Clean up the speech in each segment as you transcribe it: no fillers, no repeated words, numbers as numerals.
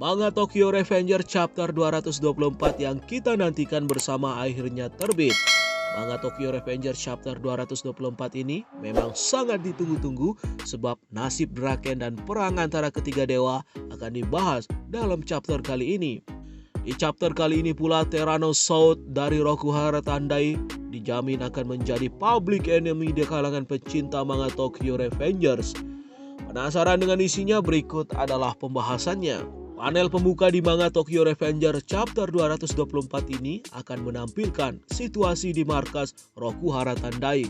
Manga Tokyo Revenger Chapter 224 yang kita nantikan bersama akhirnya terbit. Manga Tokyo Revenger Chapter 224 ini memang sangat ditunggu-tunggu sebab nasib Draken dan perang antara ketiga dewa akan dibahas dalam chapter kali ini. Di chapter kali ini pula Tyrannosaurus dari Rokuhara Tandai dijamin akan menjadi public enemy di kalangan pecinta manga Tokyo Revengers. Penasaran dengan isinya? Berikut adalah pembahasannya. Panel pembuka di manga Tokyo Revenger Chapter 224 ini akan menampilkan situasi di markas Rokuhara Tandai.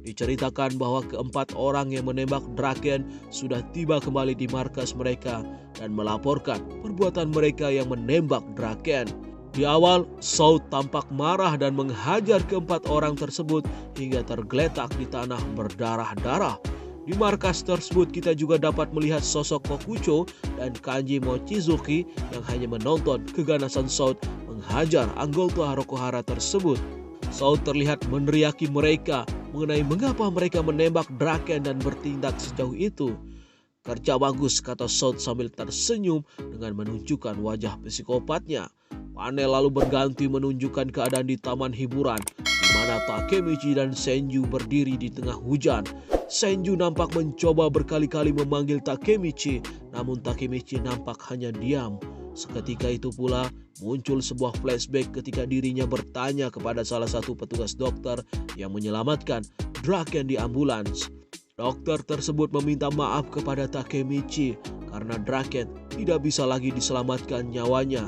Diceritakan bahwa keempat orang yang menembak Draken sudah tiba kembali di markas mereka dan melaporkan perbuatan mereka yang menembak Draken. Di awal, Saut tampak marah dan menghajar keempat orang tersebut hingga tergeletak di tanah berdarah-darah. Di markas tersebut kita juga dapat melihat sosok Kokucho dan Kanji Mochizuki yang hanya menonton keganasan Saut menghajar anggota Rokuhara tersebut. Saut terlihat meneriaki mereka mengenai mengapa mereka menembak Draken dan bertindak sejauh itu. "Kerja bagus," kata Saut sambil tersenyum dengan menunjukkan wajah psikopatnya. Panel lalu berganti menunjukkan keadaan di taman hiburan di mana Takemichi dan Senju berdiri di tengah hujan. Senju nampak mencoba berkali-kali memanggil Takemichi, namun Takemichi nampak hanya diam. Seketika itu pula muncul sebuah flashback ketika dirinya bertanya kepada salah satu petugas dokter yang menyelamatkan Draken di ambulans. Dokter tersebut meminta maaf kepada Takemichi karena Draken tidak bisa lagi diselamatkan nyawanya.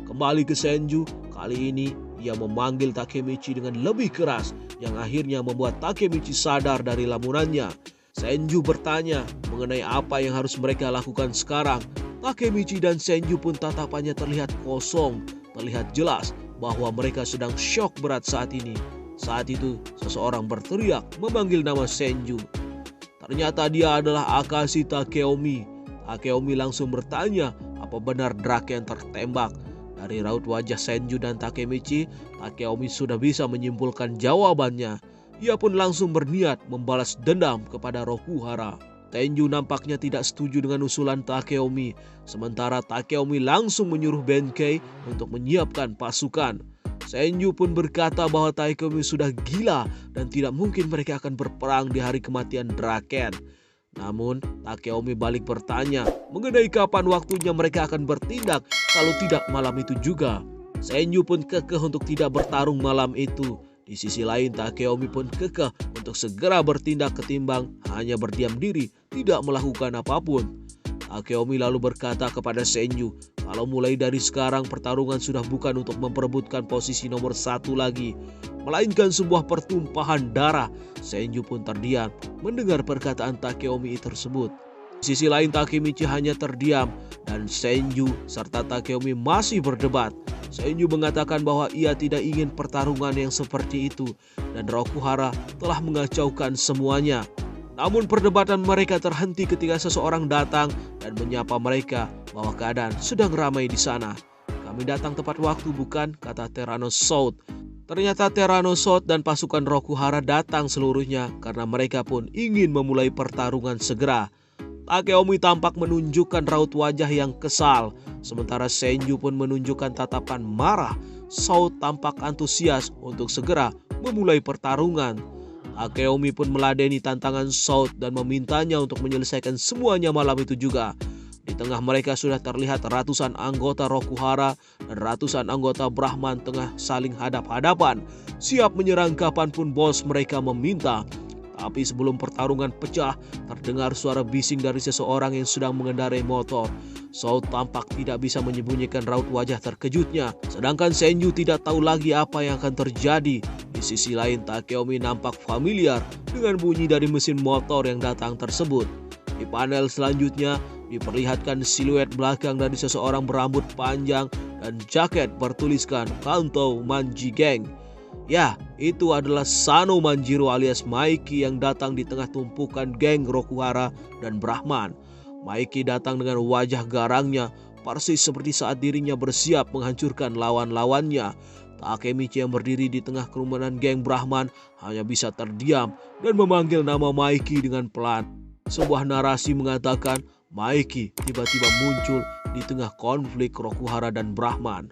Kembali ke Senju, kali ini ia memanggil Takemichi dengan lebih keras yang akhirnya membuat Takemichi sadar dari lamunannya. Senju bertanya mengenai apa yang harus mereka lakukan sekarang. Takemichi dan Senju pun tatapannya terlihat kosong. Terlihat jelas bahwa mereka sedang syok berat saat ini. Saat itu seseorang berteriak memanggil nama Senju. Ternyata dia adalah Akashi Takeomi. Takeomi langsung bertanya apa benar Draken tertembak. Dari raut wajah Senju dan Takemichi, Takeomi sudah bisa menyimpulkan jawabannya. Ia pun langsung berniat membalas dendam kepada Rokuhara. Senju nampaknya tidak setuju dengan usulan Takeomi. Sementara Takeomi langsung menyuruh Benkei untuk menyiapkan pasukan. Senju pun berkata bahwa Takeomi sudah gila dan tidak mungkin mereka akan berperang di hari kematian Draken. Namun Takeomi balik bertanya mengenai kapan waktunya mereka akan bertindak, kalau tidak malam itu juga. Senju pun kekeh untuk tidak bertarung malam itu. Di sisi lain Takeomi pun kekeh untuk segera bertindak ketimbang hanya berdiam diri tidak melakukan apapun. Takeomi lalu berkata kepada Senju kalau mulai dari sekarang pertarungan sudah bukan untuk memperebutkan posisi nomor 1 lagi, melainkan sebuah pertumpahan darah. Senju pun terdiam mendengar perkataan Takeomi tersebut. Di sisi lain Takemichi hanya terdiam dan Senju serta Takeomi masih berdebat. Senju mengatakan bahwa ia tidak ingin pertarungan yang seperti itu dan Rokuhara telah mengacaukan semuanya. Namun perdebatan mereka terhenti ketika seseorang datang dan menyapa mereka bahwa keadaan sedang ramai di sana. "Kami datang tepat waktu bukan?" kata Tyrannosaurus. Ternyata Tyrannosaurus dan pasukan Rokuhara datang seluruhnya karena mereka pun ingin memulai pertarungan segera. Takeomi tampak menunjukkan raut wajah yang kesal, sementara Senju pun menunjukkan tatapan marah. Saut tampak antusias untuk segera memulai pertarungan. Takeomi pun meladeni tantangan Saut dan memintanya untuk menyelesaikan semuanya malam itu juga. Di tengah mereka sudah terlihat ratusan anggota Rokuhara dan ratusan anggota Brahman tengah saling hadap-hadapan, siap menyerang kapanpun bos mereka meminta. Tapi sebelum pertarungan pecah, terdengar suara bising dari seseorang yang sedang mengendarai motor. Saut tampak tidak bisa menyembunyikan raut wajah terkejutnya, sedangkan Senju tidak tahu lagi apa yang akan terjadi. Di sisi lain Takeomi nampak familiar dengan bunyi dari mesin motor yang datang tersebut. Di panel selanjutnya diperlihatkan siluet belakang dari seseorang berambut panjang dan jaket bertuliskan Kanto Manji Gang. Ya, itu adalah Sano Manjiro alias Maiki yang datang di tengah tumpukan geng Rokuhara dan Brahman. Maiki datang dengan wajah garangnya, persis seperti saat dirinya bersiap menghancurkan lawan-lawannya. Takemichi yang berdiri di tengah kerumunan geng Brahman hanya bisa terdiam dan memanggil nama Maiki dengan pelan. Sebuah narasi mengatakan Maiki tiba-tiba muncul di di tengah konflik Rokuhara dan Brahman.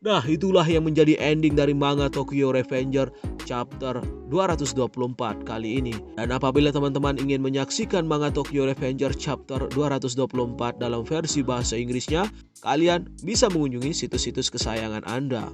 Nah, itulah yang menjadi ending dari manga Tokyo Revenger chapter 224 kali ini. Dan apabila teman-teman ingin menyaksikan manga Tokyo Revenger chapter 224 dalam versi bahasa Inggrisnya, kalian bisa mengunjungi situs-situs kesayangan Anda.